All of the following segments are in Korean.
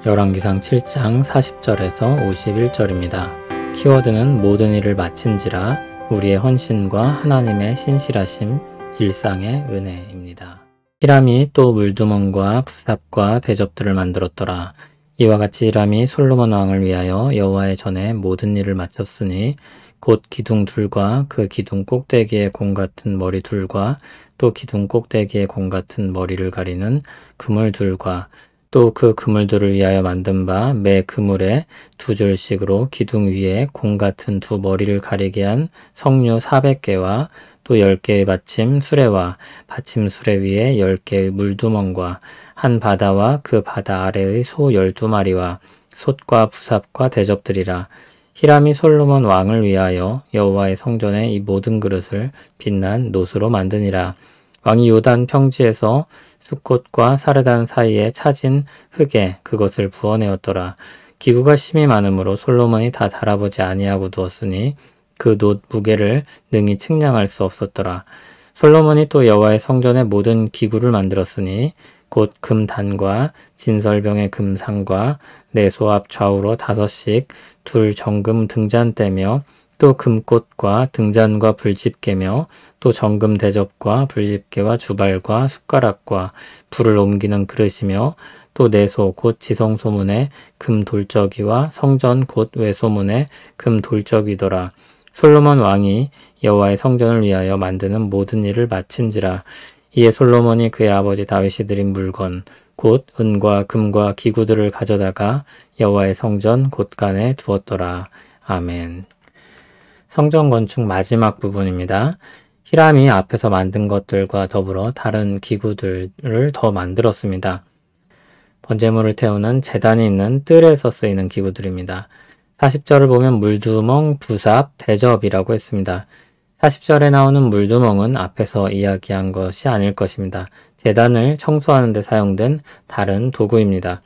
열왕기상 7장 40절에서 51절입니다. 키워드는 모든 일을 마친지라 우리의 헌신과 하나님의 신실하심, 일상의 은혜입니다. 히람이 또 물두멍과 부삽과 대접들을 만들었더라. 이와 같이 히람이 솔로몬 왕을 위하여 여호와의 전에 모든 일을 마쳤으니 곧 기둥 둘과 그 기둥 꼭대기에 공 같은 머리 둘과 또 기둥 꼭대기에 공 같은 머리를 가리는 그물 둘과 또 그 그물들을 위하여 만든 바 매 그물에 두 줄씩으로 기둥 위에 공 같은 두 머리를 가리게 한 석류 400개와 또 10개의 받침 수레와 받침 수레 위에 10개의 물두멍과 한 바다와 그 바다 아래의 소 12마리와 솥과 부삽과 대접들이라. 히람이 솔로몬 왕을 위하여 여호와의 성전에 이 모든 그릇을 빛난 놋으로 만드니라. 왕이 요단 평지에서 숫꽃과 사르단 사이에 차진 흙에 그것을 부어내었더라. 기구가 심히 많으므로 솔로몬이 다 달아보지 아니하고 두었으니 그 놋 무게를 능히 측량할 수 없었더라. 솔로몬이 또 여호와의 성전에 모든 기구를 만들었으니 곧 금단과 진설병의 금상과 내소 앞 좌우로 5씩 둘 정금 등잔대며 또 금꽃과 등잔과 불집게며 또 정금 대접과 불집게와 주발과 숟가락과 불을 옮기는 그릇이며 또 내소 곧 지성소문에 금 돌적이와 성전 곧 외소문에 금 돌적이더라. 솔로몬 왕이 여호와의 성전을 위하여 만드는 모든 일을 마친지라. 이에 솔로몬이 그의 아버지 다윗이 드린 물건 곧 은과 금과 기구들을 가져다가 여호와의 성전 곳간에 두었더라. 아멘. 성전 건축 마지막 부분입니다. 히람이 앞에서 만든 것들과 더불어 다른 기구들을 더 만들었습니다. 번제물을 태우는 제단이 있는 뜰에서 쓰이는 기구들입니다. 40절을 보면 물두멍, 부삽, 대접이라고 했습니다. 40절에 나오는 물두멍은 앞에서 이야기한 것이 아닐 것입니다. 제단을 청소하는 데 사용된 다른 도구입니다.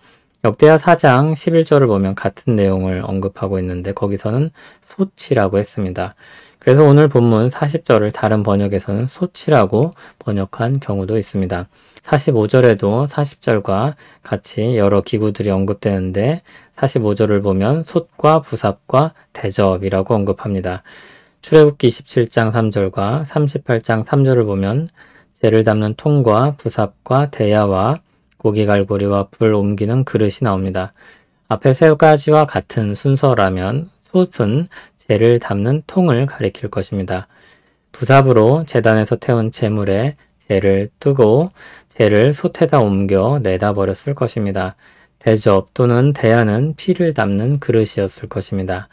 역대하 4장 11절을 보면 같은 내용을 언급하고 있는데 거기서는 솥이라고 했습니다. 그래서 오늘 본문 40절을 다른 번역에서는 솥이라고 번역한 경우도 있습니다. 45절에도 40절과 같이 여러 기구들이 언급되는데 45절을 보면 솥과 부삽과 대접이라고 언급합니다. 출애굽기 27장 3절과 38장 3절을 보면 재를 담는 통과 부삽과 대야와 고기 갈고리와 불 옮기는 그릇이 나옵니다. 앞에 세 가지와 같은 순서라면 솥은 재를 담는 통을 가리킬 것입니다. 부삽으로 제단에서 태운 재물에 재를 뜨고 재를 솥에다 옮겨 내다 버렸을 것입니다. 대접 또는 대야는 피를 담는 그릇이었을 것입니다.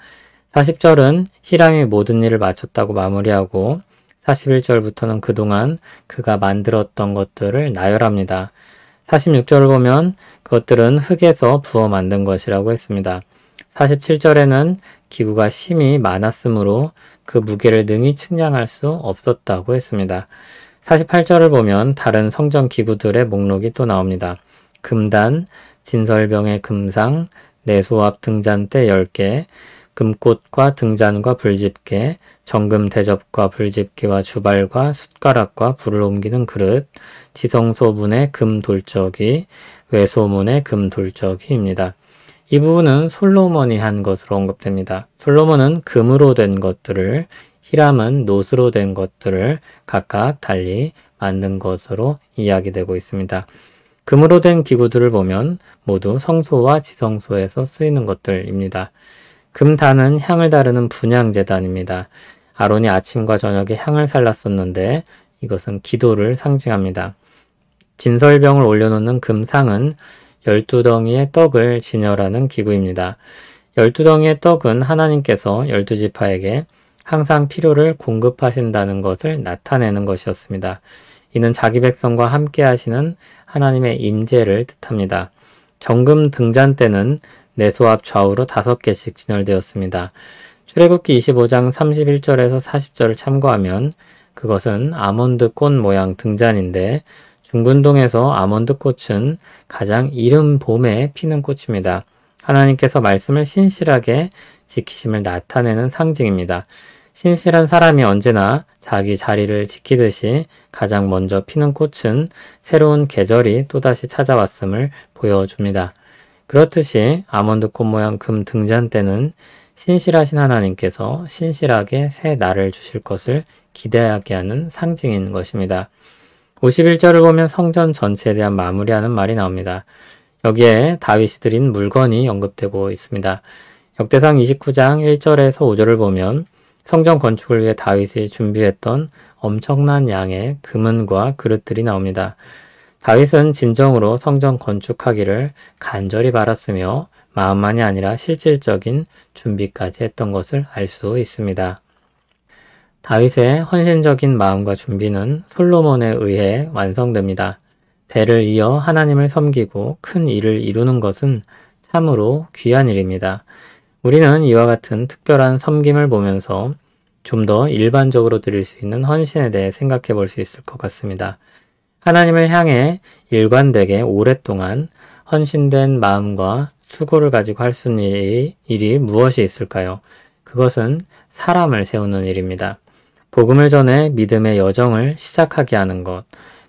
40절은 히람이 모든 일을 마쳤다고 마무리하고 41절부터는 그동안 그가 만들었던 것들을 나열합니다. 46절을 보면 그것들은 흙에서 부어 만든 것이라고 했습니다. 47절에는 기구가 심히 많았으므로 그 무게를 능히 측량할 수 없었다고 했습니다. 48절을 보면 다른 성전 기구들의 목록이 또 나옵니다. 금단, 진설병의 금상, 내소 앞 등잔대 10개, 금꽃과 등잔과 불집게, 정금 대접과 불집게와 주발과 숟가락과 불을 옮기는 그릇, 지성소문의 금 돌적이, 외소문의 금 돌적이입니다. 이 부분은 솔로몬이 한 것으로 언급됩니다. 솔로몬은 금으로 된 것들을, 히람은 놋으로 된 것들을 각각 달리 만든 것으로 이야기되고 있습니다. 금으로 된 기구들을 보면 모두 성소와 지성소에서 쓰이는 것들입니다. 금단은 향을 다루는 분향제단입니다. 아론이 아침과 저녁에 향을 살랐었는데 이것은 기도를 상징합니다. 진설병을 올려놓는 금상은 12덩이의 떡을 진열하는 기구입니다. 12덩이의 떡은 하나님께서 12지파에게 항상 필요를 공급하신다는 것을 나타내는 것이었습니다. 이는 자기 백성과 함께 하시는 하나님의 임재를 뜻합니다. 정금 등잔대는 내소 앞 좌우로 5개씩 진열되었습니다. 출애굽기 25장 31절에서 40절을 참고하면 그것은 아몬드 꽃 모양 등잔인데 중근동에서 아몬드 꽃은 가장 이른 봄에 피는 꽃입니다. 하나님께서 말씀을 신실하게 지키심을 나타내는 상징입니다. 신실한 사람이 언제나 자기 자리를 지키듯이 가장 먼저 피는 꽃은 새로운 계절이 또다시 찾아왔음을 보여줍니다. 그렇듯이 아몬드꽃 모양 금 등잔대는 신실하신 하나님께서 신실하게 새 날을 주실 것을 기대하게 하는 상징인 것입니다. 51절을 보면 성전 전체에 대한 마무리하는 말이 나옵니다. 여기에 다윗이 드린 물건이 언급되고 있습니다. 역대상 29장 1절에서 5절을 보면 성전 건축을 위해 다윗이 준비했던 엄청난 양의 금은과 그릇들이 나옵니다. 다윗은 진정으로 성전 건축하기를 간절히 바랐으며 마음만이 아니라 실질적인 준비까지 했던 것을 알 수 있습니다. 다윗의 헌신적인 마음과 준비는 솔로몬에 의해 완성됩니다. 대를 이어 하나님을 섬기고 큰 일을 이루는 것은 참으로 귀한 일입니다. 우리는 이와 같은 특별한 섬김을 보면서 좀 더 일반적으로 드릴 수 있는 헌신에 대해 생각해 볼 수 있을 것 같습니다. 하나님을 향해 일관되게 오랫동안 헌신된 마음과 수고를 가지고 할 수 있는 일이 무엇이 있을까요? 그것은 사람을 세우는 일입니다. 복음을 전해 믿음의 여정을 시작하게 하는 것,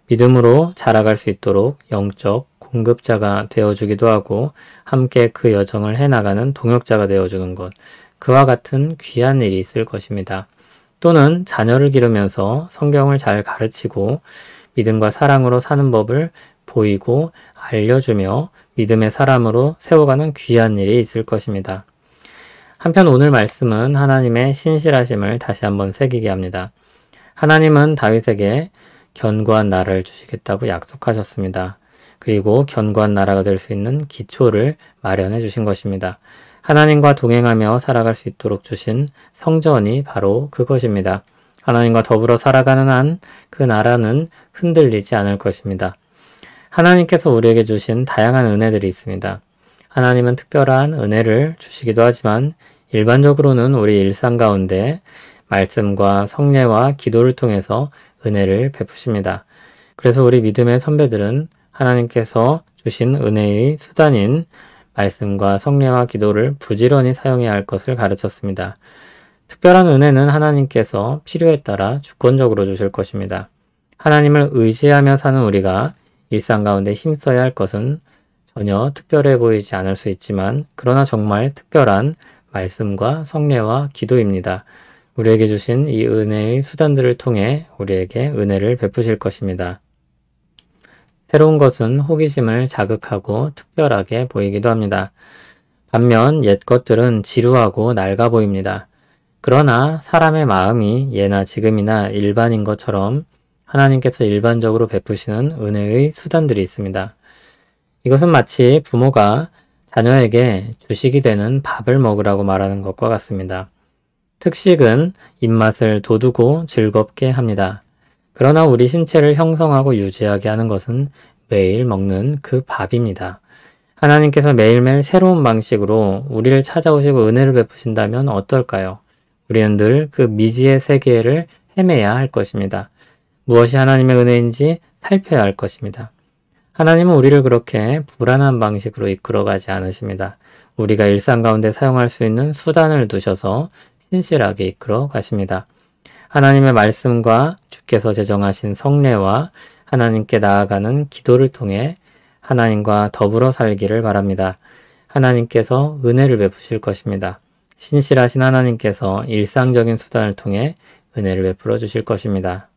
믿음으로 자라갈 수 있도록 영적 공급자가 되어주기도 하고 함께 그 여정을 해나가는 동역자가 되어주는 것, 그와 같은 귀한 일이 있을 것입니다. 또는 자녀를 기르면서 성경을 잘 가르치고 믿음과 사랑으로 사는 법을 보이고 알려주며 믿음의 사람으로 세워가는 귀한 일이 있을 것입니다. 한편 오늘 말씀은 하나님의 신실하심을 다시 한번 새기게 합니다. 하나님은 다윗에게 견고한 나라를 주시겠다고 약속하셨습니다. 그리고 견고한 나라가 될 수 있는 기초를 마련해 주신 것입니다. 하나님과 동행하며 살아갈 수 있도록 주신 성전이 바로 그것입니다. 하나님과 더불어 살아가는 한 그 나라는 흔들리지 않을 것입니다. 하나님께서 우리에게 주신 다양한 은혜들이 있습니다. 하나님은 특별한 은혜를 주시기도 하지만 일반적으로는 우리 일상 가운데 말씀과 성례와 기도를 통해서 은혜를 베푸십니다. 그래서 우리 믿음의 선배들은 하나님께서 주신 은혜의 수단인 말씀과 성례와 기도를 부지런히 사용해야 할 것을 가르쳤습니다. 특별한 은혜는 하나님께서 필요에 따라 주권적으로 주실 것입니다. 하나님을 의지하며 사는 우리가 일상 가운데 힘써야 할 것은 전혀 특별해 보이지 않을 수 있지만 그러나 정말 특별한 말씀과 성례와 기도입니다. 우리에게 주신 이 은혜의 수단들을 통해 우리에게 은혜를 베푸실 것입니다. 새로운 것은 호기심을 자극하고 특별하게 보이기도 합니다. 반면 옛 것들은 지루하고 낡아 보입니다. 그러나 사람의 마음이 예나 지금이나 일반인 것처럼 하나님께서 일반적으로 베푸시는 은혜의 수단들이 있습니다. 이것은 마치 부모가 자녀에게 주식이 되는 밥을 먹으라고 말하는 것과 같습니다. 특식은 입맛을 돋우고 즐겁게 합니다. 그러나 우리 신체를 형성하고 유지하게 하는 것은 매일 먹는 그 밥입니다. 하나님께서 매일매일 새로운 방식으로 우리를 찾아오시고 은혜를 베푸신다면 어떨까요? 우리는 늘 그 미지의 세계를 헤매야 할 것입니다. 무엇이 하나님의 은혜인지 살펴야 할 것입니다. 하나님은 우리를 그렇게 불안한 방식으로 이끌어가지 않으십니다. 우리가 일상 가운데 사용할 수 있는 수단을 두셔서 신실하게 이끌어 가십니다. 하나님의 말씀과 주께서 제정하신 성례와 하나님께 나아가는 기도를 통해 하나님과 더불어 살기를 바랍니다. 하나님께서 은혜를 베푸실 것입니다. 신실하신 하나님께서 일상적인 수단을 통해 은혜를 베풀어 주실 것입니다.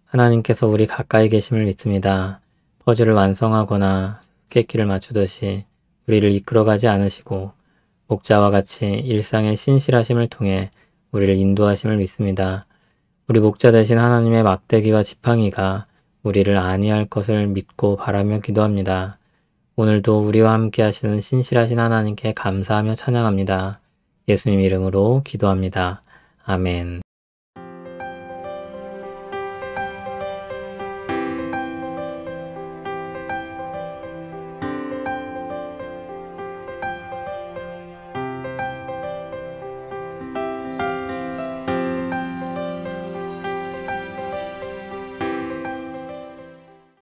하나님께서 우리 가까이 계심을 믿습니다. 퍼즐을 완성하거나 수수께끼를 맞추듯이 우리를 이끌어가지 않으시고 목자와 같이 일상의 신실하심을 통해 우리를 인도하심을 믿습니다. 우리 목자 되신 하나님의 막대기와 지팡이가 우리를 안위할 것을 믿고 바라며 기도합니다. 오늘도 우리와 함께 하시는 신실하신 하나님께 감사하며 찬양합니다. 예수님 이름으로 기도합니다. 아멘.